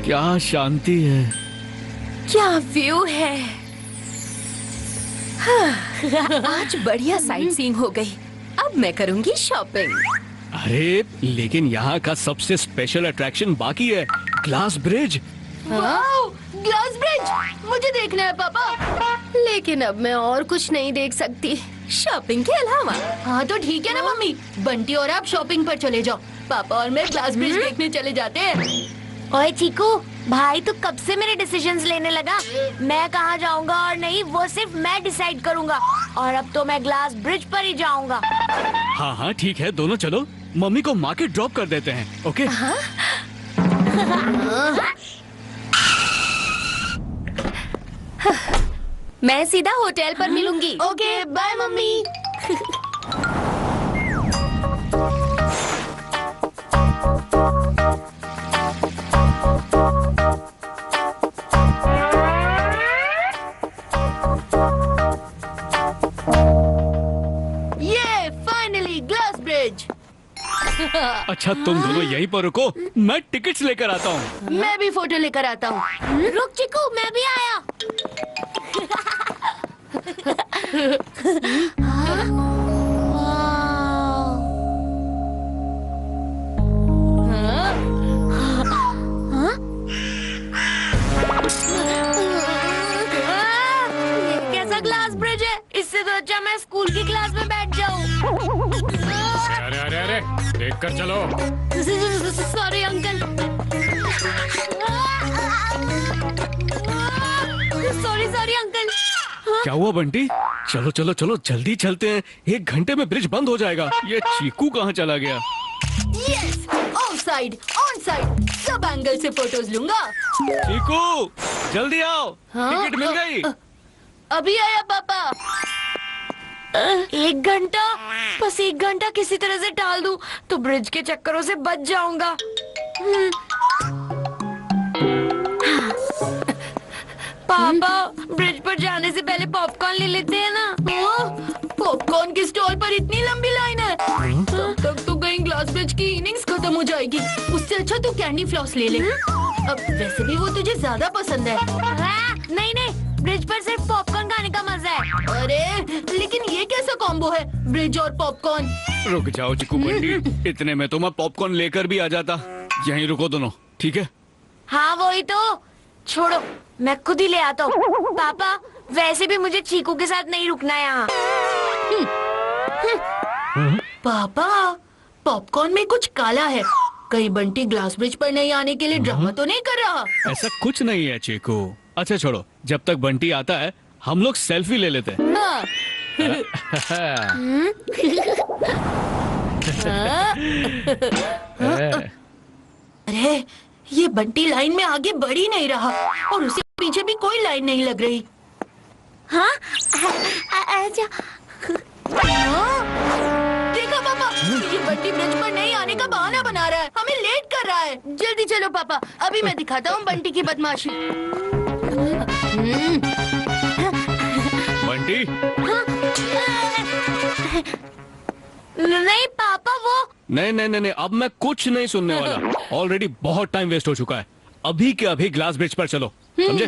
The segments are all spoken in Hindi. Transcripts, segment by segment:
क्या शांति है, क्या व्यू है। आज बढ़िया साइट सीइंग हो गई। अब मैं करूंगी शॉपिंग। अरे लेकिन यहाँ का सबसे स्पेशल अट्रैक्शन बाकी है, glass bridge. Wow, glass bridge मुझे देखना है पापा। लेकिन अब मैं और कुछ नहीं देख सकती शॉपिंग के अलावा। हाँ तो ठीक है ना मम्मी, बंटी और आप शॉपिंग पर चले जाओ, पापा और मैं ग्लास ब्रिज देखने चले जाते हैं। ओए चीकू, भाई तू कब से मेरे डिसीजंस लेने लगा? मैं कहाँ जाऊंगा और नहीं वो सिर्फ मैं डिसाइड करूंगा। और अब तो मैं ग्लास ब्रिज पर ही जाऊंगा। हाँ हाँ ठीक है, दोनों चलो, मम्मी को मार्केट ड्रॉप कर देते हैं। ओके मैं सीधा होटल पर मिलूंगी। Okay bye mummy. ये फाइनली ग्लास ब्रिज। अच्छा तुम दोनों यहीं पर रुको, मैं टिकट्स लेकर आता हूँ। मैं भी फोटो लेकर आता हूँ। रुक चीकू, मैं भी आया। कैसा ग्लास ब्रिज है? इससे तो अच्छा मैं स्कूल की क्लास में बैठ जाऊं। अरे अरे अरे, देख कर चलो। Sorry uncle. Sorry sorry uncle. क्या हुआ बंटी? चलो चलो चलो जल्दी चलते हैं, 1 घंटे में ब्रिज बंद हो जाएगा। ये चीकू कहाँ चला गया? Yes, of side, on side, सब एंगल से फोटोज लूंगा। चीकू जल्दी आओ, हाँ? टिकट मिल गई। अभी आया पापा। 1 घंटा, बस 1 घंटा किसी तरह से टाल दूं तो ब्रिज के चक्करों से बच जाऊंगा। पापा, ब्रिज पर जाने से पहले पॉपकॉर्न ले लेते हैं ना? पॉपकॉर्न के स्टॉल पर इतनी लंबी लाइन है, तब तक तो कहीं ग्लास ब्रिज की इनिंग्स खत्म हो जाएगी। उससे अच्छा तू कैंडी फ्लॉस ले ले। अब वैसे भी वो तुझे ज्यादा पसंद है। नहीं नहीं, ब्रिज पर सिर्फ पॉपकॉर्न खाने का मजा है। अरे लेकिन ये कैसा कॉम्बो है, ब्रिज और पॉपकॉर्न? रुक जाओ चिकू बंटी, इतने में तो मैं पॉपकॉर्न लेकर भी आ जाता। यहीं रुको दोनों, ठीक है? हाँ वही तो, छोड़ो मैं खुद ही ले आता हूँ। पापा, वैसे भी मुझे चीकू के साथ नहीं रुकना यहाँ। पापा, पॉपकॉर्न में कुछ काला है, कहीं बंटी ग्लास ब्रिज पर नहीं आने के लिए ड्रामा तो नहीं कर रहा? ऐसा कुछ नहीं है चीकू। अच्छा छोड़ो, जब तक बंटी आता है हम लोग सेल्फी ले लेते हैं। हाँ। अरे ये बंटी लाइन में आगे बढ़ ही नहीं रहा और उसे पीछे भी कोई लाइन नहीं लग रही। हाँ? अच्छा। हाँ? देखा पापा, ये बंटी ब्रिज पर नहीं आने का बहाना बना रहा है, हमें लेट कर रहा है। जल्दी चलो पापा, अभी मैं दिखाता हूँ बंटी की बदमाशी। बंटी नहीं पापा, वो नहीं नहीं नहीं नहीं, अब मैं कुछ नहीं सुनने वाला। ऑलरेडी बहुत टाइम वेस्ट हो चुका है। अभी के अभी ग्लास ब्रिज पर चलो, समझे?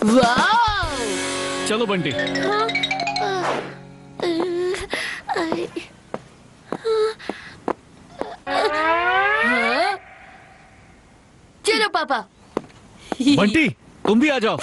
वाह! चलो बंटी। हाँ? चलो पापा। बंटी तुम भी आ जाओ।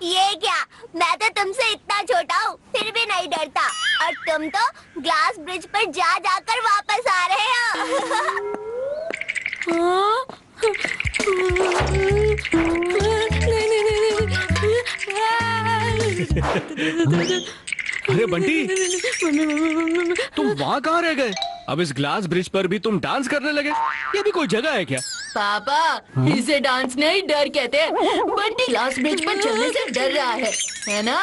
ये क्या? मैं तो तुमसे इतना छोटा हूँ फिर भी नहीं डरता, और तुम तो ग्लास ब्रिज पर जा जाकर वापस आ रहे हो। अरे बंटी, तुम वहाँ कहाँ रह गए? अब इस ग्लास ब्रिज पर भी तुम डांस करने लगे? ये भी कोई जगह है क्या? पापा, इसे डांस नहीं डर कहते हैं। बंटी ग्लास ब्रिज पर चलने से डर रहा है ना?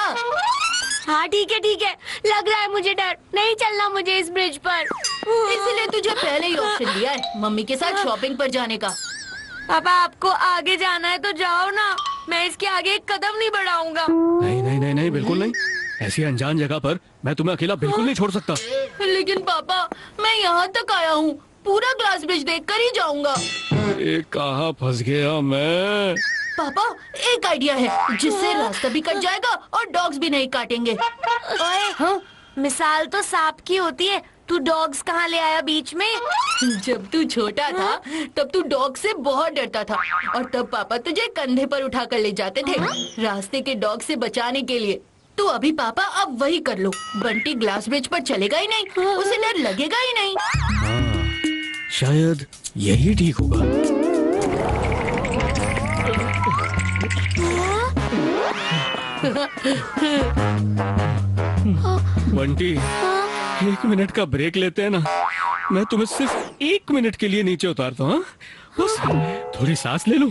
हाँ ठीक है, लग रहा है मुझे डर, नहीं चलना मुझे इस ब्रिज पर। इसलिए तुझे पहले ही ऑप्शन दिया है मम्मी के साथ शॉपिंग पर जाने का। पापा आपको आगे जाना है तो जाओ ना, मैं इसके आगे एक कदम नहीं बढ़ाऊंगा। नहीं नहीं नहीं नहीं, बिल्कुल नहीं। ऐसी अनजान जगह पर मैं तुम्हें अकेला बिल्कुल नहीं छोड़ सकता। लेकिन पापा मैं यहाँ तक आया हूँ, पूरा ग्लास ब्रिज देख कर ही जाऊंगा। अरे कहाँ फंस गया मैं। पापा एक आइडिया है जिससे रास्ता भी कट जाएगा और डॉग्स भी नहीं काटेंगे। ओए, हाँ? मिसाल तो सांप की होती है, तू डॉग्स कहाँ ले आया बीच में? जब तू छोटा था तब तू डॉग से बहुत डरता था और तब पापा तुझे कंधे पर उठा कर ले जाते थे रास्ते के डॉग से बचाने के लिए। तो अभी पापा अब वही कर लो। बंटी ग्लास ब्रिज पर चलेगा ही नहीं, उसे डर लगेगा ही नहीं। हाँ, शायद यही ठीक होगा। बंटी, 1 मिनट का ब्रेक लेते हैं ना। मैं तुम्हें सिर्फ 1 मिनट के लिए नीचे उतारता हूँ। बस थोड़ी सांस ले लूं,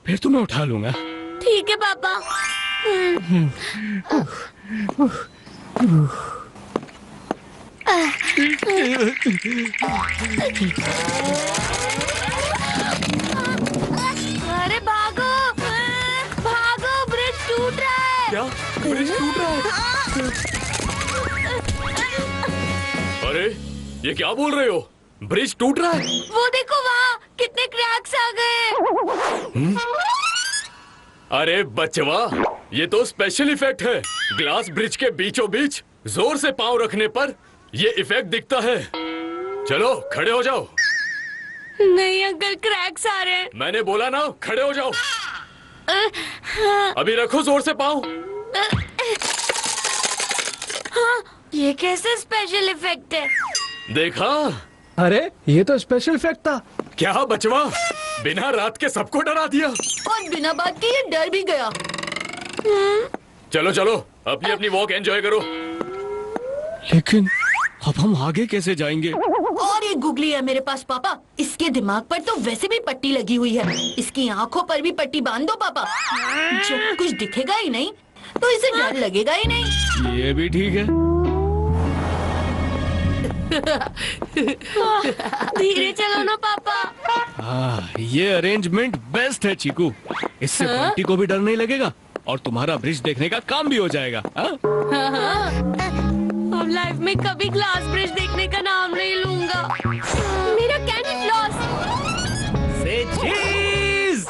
फिर तुम्हें उठा लूंगा। ठीक है पापा। अरे भागो, भागो, ब्रिज टूट रहा है। क्या ब्रिज टूट रहा है? अरे ये क्या बोल रहे हो? ब्रिज टूट रहा है? वो देखो वहाँ कितने क्रैक्स आ गए। अरे बचवा, ये तो स्पेशल इफेक्ट है। ग्लास ब्रिज के बीचों बीच जोर से पांव रखने पर ये इफेक्ट दिखता है। चलो खड़े हो जाओ। नहीं अंकल, क्रैक्स आ रहे हैं। मैंने बोला ना, खड़े हो जाओ। अभी रखो जोर से पांव। हाँ, ये कैसे स्पेशल इफेक्ट है? देखा? अरे ये तो स्पेशल इफेक्ट था। क्या बचवा, बिना रात के सबको डरा दिया और बिना बात के ये डर भी गया। चलो चलो अपनी अपनी वॉक एंजॉय करो। लेकिन अब हम आगे कैसे जाएंगे? और एक गुगली है मेरे पास पापा। इसके दिमाग पर तो वैसे भी पट्टी लगी हुई है, इसकी आंखों पर भी पट्टी बांध दो पापा। जब कुछ दिखेगा ही नहीं तो इसे डर लगेगा ही नहीं। ये भी ठीक है। धीरे चलो ना पापा। हाँ, ये अरेंजमेंट बेस्ट है चीकू। इससे बंटी को भी डर नहीं लगेगा और तुम्हारा ब्रिज देखने का काम भी हो जाएगा। अब लाइफ में कभी ग्लास ब्रिज देखने का नाम नहीं लूंगा। मेरा कैंडी फ्लॉस। से चीज।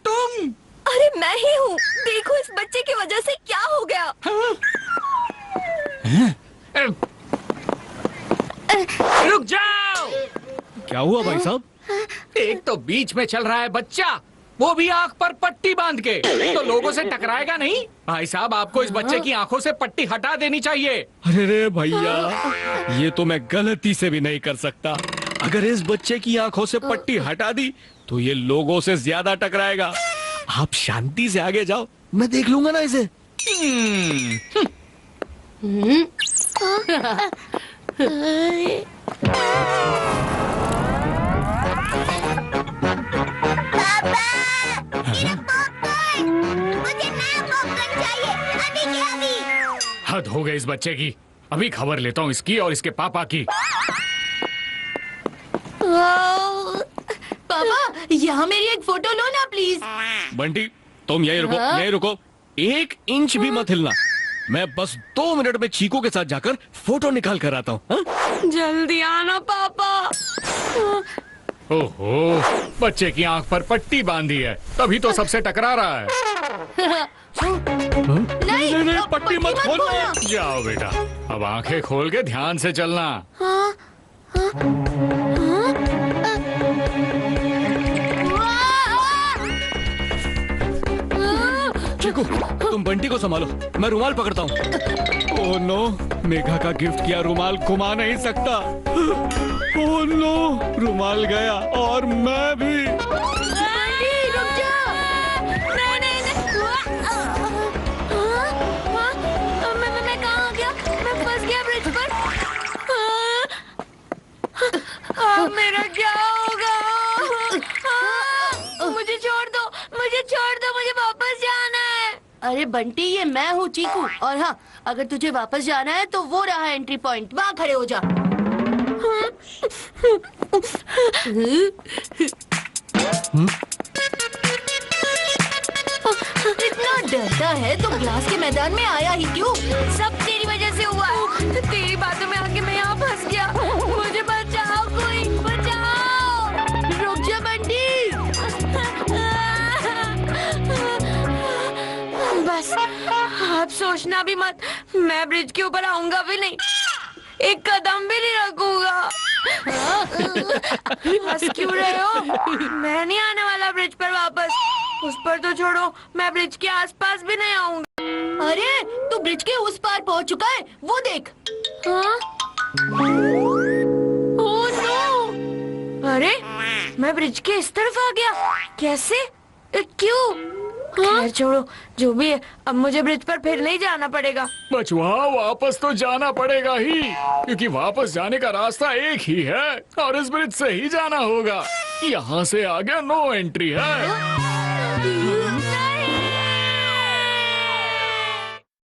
तुम। अरे मैं ही हूँ। देखो इस बच्चे की वजह से क्या हो गया। रुक जाओ। क्या हुआ भाई साहब? एक तो बीच में चल रहा है बच्चा, वो भी आंख पर पट्टी बांध के, तो लोगों से टकराएगा नहीं। भाई साहब, आपको इस बच्चे की आंखों से पट्टी हटा देनी चाहिए। अरे रे भैया, ये तो मैं गलती से भी नहीं कर सकता। अगर इस बच्चे की आंखों से पट्टी हटा दी तो ये लोगों से ज्यादा टकराएगा। आप शांति से आगे जाओ, मैं देख लूंगा ना इसे। मुझे नया पॉपकॉर्न चाहिए, अभी के अभी। हद हो गई इस बच्चे की। अभी खबर लेता हूँ इसकी और इसके पापा की। पापा यहाँ मेरी एक फोटो लो ना प्लीज। बंटी तुम यही रुको, यही रुको। 1 इंच भी मत हिलना। मैं बस 2 मिनट में चीकू के साथ जाकर फोटो निकाल कर आता हूँ। जल्दी आना पापा। ओहो, बच्चे की आंख पर पट्टी बांधी है, तभी तो सबसे टकरा रहा है। नहीं, पट्टी मत खोलना। जाओ बेटा, अब आंखें खोल के ध्यान से चलना। चीकू तुम बंटी को संभालो, मैं रुमाल पकड़ता हूँ। ओह नो, मेघा का गिफ्ट किया रुमाल घुमा नहीं सकता। ओह नो, रुमाल गया और मैं भी। रुक जा। नहीं नहीं नहीं। मैं कहाँ गया? मैं फंस गया ब्रिज पर। अब मेरा क्या होगा? मुझे छोड़ दो, मुझे छोड़ दो, मुझे वापस जाना है। अरे बंटी, ये मैं हूँ चीकू। और हाँ, अगर तुझे वापस जाना है तो वो रहा एंट्री पॉइंट, वहाँ खड़े हो जा। इतना डरता है तो ग्लास के मैदान में आया ही क्यों? सब तेरी वजह से हुआ। तेरी बातों में आके मैं यहाँ फंस गया। मुझे बचाओ, कोई बचाओ। रुक जा बंटी। बस आप सोचना भी मत, मैं ब्रिज के ऊपर आऊंगा भी नहीं, एक कदम भी नहीं रखूंगा। हंस क्यों रहे हो? मैं नहीं आने वाला ब्रिज पर वापस। उस पर तो छोड़ो, मैं ब्रिज के आसपास भी नहीं आऊंगा। अरे तू ब्रिज के उस पार पहुंच चुका है, वो देख। हाँ? Oh no! अरे मैं ब्रिज के इस तरफ आ गया, कैसे? क्यों? खैर छोड़ो, जो भी है, अब मुझे ब्रिज पर फिर नहीं जाना पड़ेगा। बचवा, वापस तो जाना पड़ेगा ही, क्योंकि वापस जाने का रास्ता एक ही है और इस ब्रिज से ही जाना होगा। यहाँ से आगे नो एंट्री है।